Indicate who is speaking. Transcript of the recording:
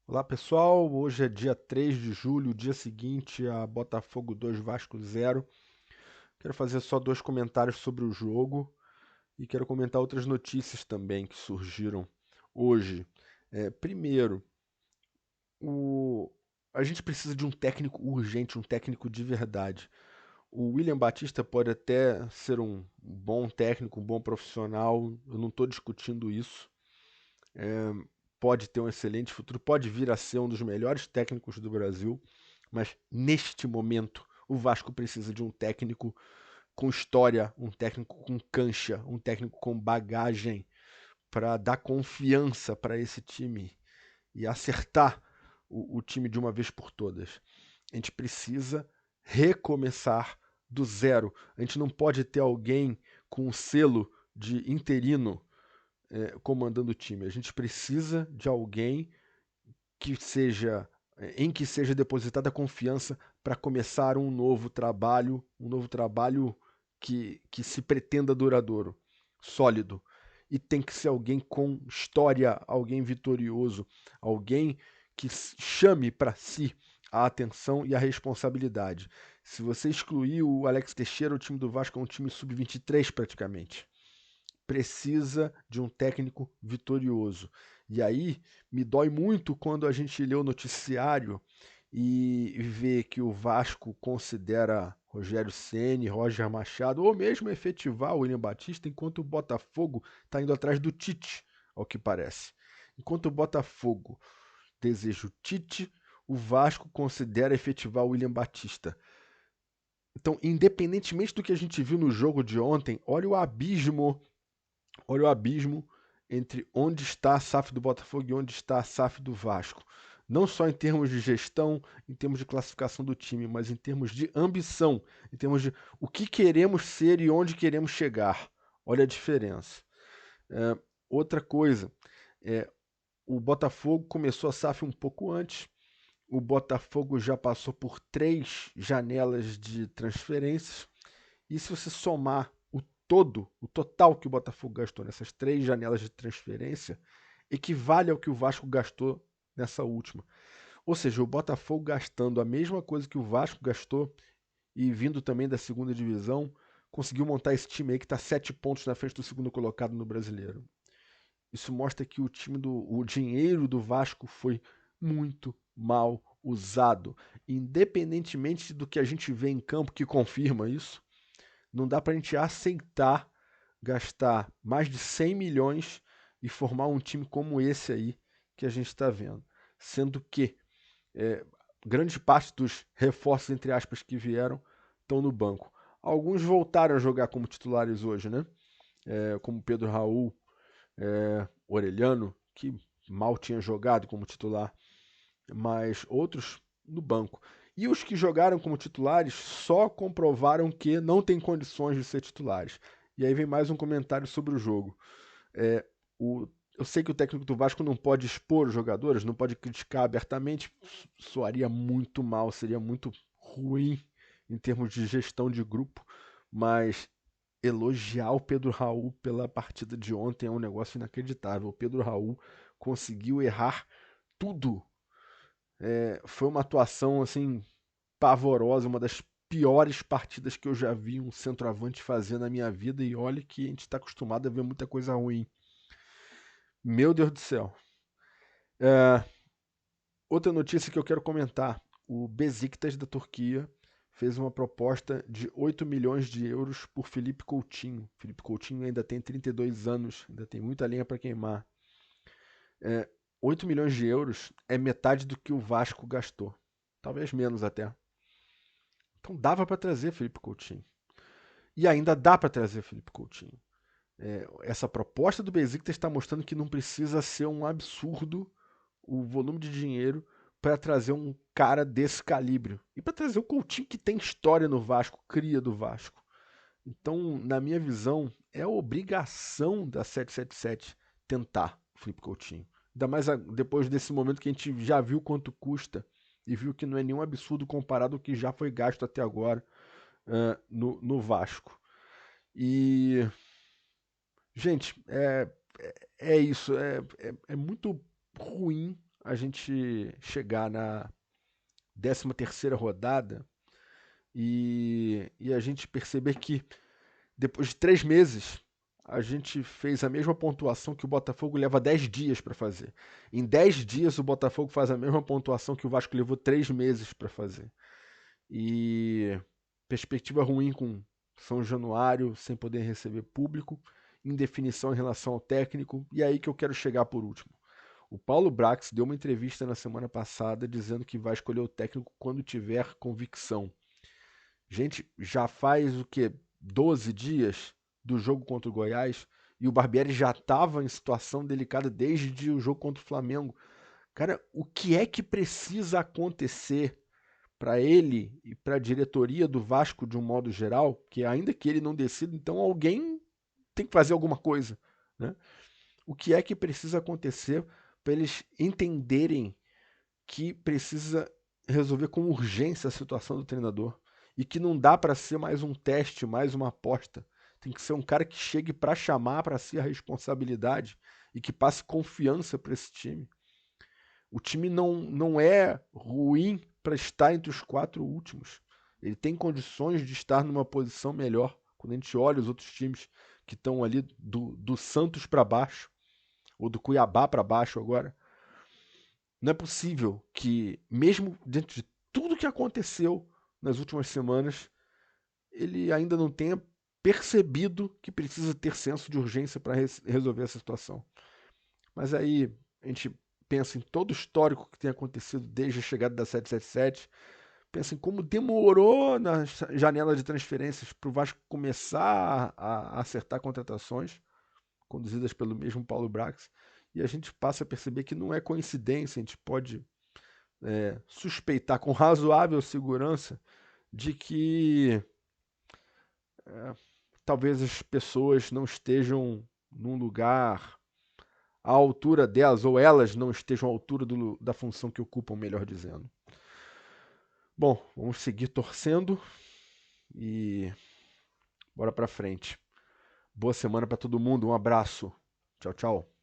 Speaker 1: Olá pessoal, hoje é dia 3 de julho, dia seguinte a Botafogo 2 Vasco 0. Quero fazer só dois comentários sobre o jogo e quero comentar outras notícias também que surgiram hoje. Primeiro, o... a gente precisa de um técnico urgente, um técnico de verdade. O William Batista pode até ser um bom técnico, um bom profissional, eu não estou discutindo isso. Pode ter um excelente futuro, pode vir a ser um dos melhores técnicos do Brasil, mas neste momento o Vasco precisa de um técnico com história, um técnico com cancha, um técnico com bagagem para dar confiança para esse time e acertar o time de uma vez por todas. A gente precisa recomeçar do zero. A gente não pode ter alguém com o selo de interino comandando o time. A gente precisa de alguém que seja em que seja depositada confiança para começar um novo trabalho que se pretenda duradouro, sólido. E tem que ser alguém com história, alguém vitorioso, alguém que chame para si a atenção e a responsabilidade. Se você excluir o Alex Teixeira, o time do Vasco é um time sub-23 praticamente. Precisa de um técnico vitorioso. E aí me dói muito quando a gente lê o noticiário e vê que o Vasco considera Rogério Ceni, Roger Machado, ou mesmo efetivar o William Batista, enquanto o Botafogo está indo atrás do Tite, ao que parece. Enquanto o Botafogo deseja o Tite, o Vasco considera efetivar o William Batista. Então, independentemente do que a gente viu no jogo de ontem, olha o abismo entre onde está a SAF do Botafogo e onde está a SAF do Vasco. Não só em termos de gestão, em termos de classificação do time, mas em termos de ambição, em termos de o que queremos ser e onde queremos chegar. Olha a diferença. É, outra coisa, é, o Botafogo começou a SAF um pouco antes. O Botafogo já passou por 3 janelas de transferências. E se você somar o total que o Botafogo gastou nessas 3 janelas de transferência, equivale ao que o Vasco gastou nessa última. Ou seja, o Botafogo gastando a mesma coisa que o Vasco gastou e vindo também da segunda divisão, conseguiu montar esse time aí que está 7 pontos na frente do segundo colocado no Brasileiro. Isso mostra que o dinheiro do Vasco foi muito mal usado. Independentemente do que a gente vê em campo que confirma isso, não dá para a gente aceitar gastar mais de 100 milhões e formar um time como esse aí que a gente está vendo. Sendo que é, grande parte dos reforços, entre aspas, que vieram estão no banco. Alguns voltaram a jogar como titulares hoje, né? Como Pedro Raul, Orelhano, que mal tinha jogado como titular, mas outros no banco. E os que jogaram como titulares só comprovaram que não têm condições de ser titulares. E aí vem mais um comentário sobre o jogo. É, eu sei que o técnico do Vasco não pode expor os jogadores, não pode criticar abertamente, soaria muito mal, seria muito ruim em termos de gestão de grupo, mas elogiar o Pedro Raul pela partida de ontem é um negócio inacreditável. O Pedro Raul conseguiu errar tudo. Foi uma atuação assim pavorosa, uma das piores partidas que eu já vi um centroavante fazer na minha vida. E olha que a gente está acostumado a ver muita coisa ruim. Meu Deus do céu. É, outra notícia que eu quero comentar: o Besiktas da Turquia fez uma proposta de 8 milhões de euros por Felipe Coutinho. Felipe Coutinho ainda tem 32 anos, ainda tem muita lenha para queimar. É, 8 milhões de euros é metade do que o Vasco gastou. Talvez menos até. Então dava para trazer Felipe Coutinho. E ainda dá para trazer Felipe Coutinho. Essa proposta do Besiktas está mostrando que não precisa ser um absurdo o volume de dinheiro para trazer um cara desse calibre. E para trazer o Coutinho que tem história no Vasco, cria do Vasco. Então, na minha visão, é obrigação da 777 tentar o Felipe Coutinho. Ainda mais depois desse momento que a gente já viu quanto custa e viu que não é nenhum absurdo comparado ao que já foi gasto até agora no Vasco. E, gente, é isso. É muito ruim a gente chegar na 13ª rodada e a gente perceber que depois de 3 meses a gente fez a mesma pontuação que o Botafogo leva 10 dias para fazer. Em 10 dias o Botafogo faz a mesma pontuação que o Vasco levou 3 meses para fazer. E perspectiva ruim com São Januário sem poder receber público, indefinição em relação ao técnico, e é aí que eu quero chegar por último. O Paulo Brax deu uma entrevista na semana passada dizendo que vai escolher o técnico quando tiver convicção. Gente, já faz o que? 12 dias do jogo contra o Goiás e o Barbieri já estava em situação delicada desde o jogo contra o Flamengo. Cara, o que é que precisa acontecer para ele e para a diretoria do Vasco de um modo geral, que ainda que ele não decida, então alguém tem que fazer alguma coisa, né? O que é que precisa acontecer para eles entenderem que precisa resolver com urgência a situação do treinador e que não dá para ser mais um teste, mais uma aposta. Tem que ser um cara que chegue para chamar para si a responsabilidade e que passe confiança para esse time. O time não é ruim para estar entre os 4 últimos. Ele tem condições de estar numa posição melhor. Quando a gente olha os outros times que estão ali do Santos para baixo, ou do Cuiabá para baixo agora, não é possível que, mesmo dentro de tudo que aconteceu nas últimas semanas, ele ainda não tenha percebido que precisa ter senso de urgência para resolver essa situação. Mas aí a gente pensa em todo o histórico que tem acontecido desde a chegada da 777, pensa em como demorou na janela de transferências para o Vasco começar a acertar contratações, conduzidas pelo mesmo Paulo Brax, e a gente passa a perceber que não é coincidência, a gente pode suspeitar com razoável segurança de que talvez as pessoas não estejam num lugar à altura delas, ou elas não estejam à altura da função que ocupam, melhor dizendo. Bom, vamos seguir torcendo e bora pra frente. Boa semana para todo mundo, um abraço. Tchau, tchau.